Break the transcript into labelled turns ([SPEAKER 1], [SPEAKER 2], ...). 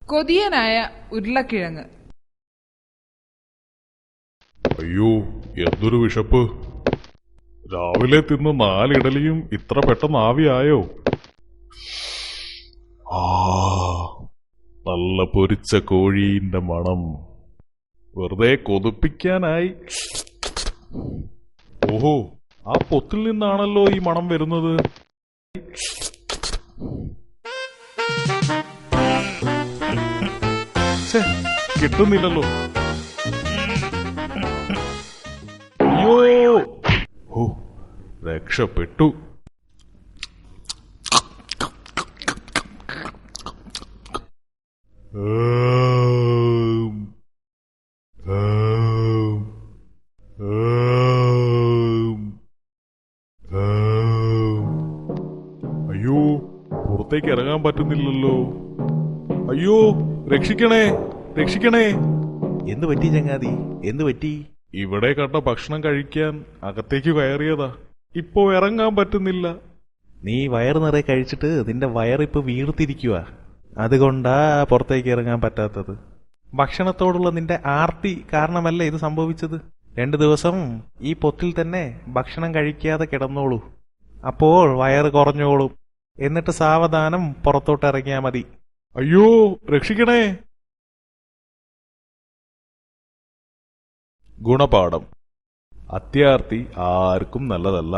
[SPEAKER 1] കൊതിയനായ ഉരുളക്കിഴങ്ങ്.
[SPEAKER 2] അയ്യോ, എന്തൊരു വിശപ്പ്! രാവിലെ തിന്ന് 4 ഇഡലിയും ഇത്ര പെട്ടെന്ന് ആവിയായോ? നല്ല പൊരിച്ച കോഴീന്റെ മണം. വെറുതെ കൊതിപ്പിക്കാനായി. ഓഹോ, ആ പൊത്തിൽ നിന്നാണല്ലോ ഈ മണം വരുന്നത്. കിട്ടുന്നില്ലല്ലോ. അയ്യോ, ഓ, രക്ഷപ്പെട്ടു. അയ്യോ, പുറത്തേക്ക് ഇറങ്ങാൻ പറ്റുന്നില്ലല്ലോ. അയ്യോ, രക്ഷിക്കണേ, രക്ഷിക്കണേ.
[SPEAKER 3] എന്തു പറ്റി ചങ്ങാതി, എന്തു പറ്റി?
[SPEAKER 2] ഇവിടെ കണ്ട ഭക്ഷണം കഴിക്കാൻ അകത്തേക്ക് കയറിയതാ. ഇപ്പോ ഇറങ്ങാൻ പറ്റുന്നില്ല.
[SPEAKER 3] നീ വയറ് നിറയെ കഴിച്ചിട്ട് നിന്റെ വയറിപ്പോ വീർത്തിരിക്കുക. അതുകൊണ്ടാ പുറത്തേക്ക് ഇറങ്ങാൻ പറ്റാത്തത്. ഭക്ഷണത്തോടുള്ള നിന്റെ ആർത്തി കാരണമല്ല ഇത് സംഭവിച്ചത്. 2 ദിവസം ഈ പൊത്തിൽ തന്നെ ഭക്ഷണം കഴിക്കാതെ കിടന്നോളൂ. അപ്പോൾ വയറ് കുറഞ്ഞോളും. എന്നിട്ട് സാവധാനം പുറത്തോട്ട് ഇറങ്ങിയാ മതി.
[SPEAKER 2] അയ്യോ, രക്ഷിക്കണേ. ഗുണപാഠം: അത്യാർത്തി ആർക്കും നല്ലതല്ല.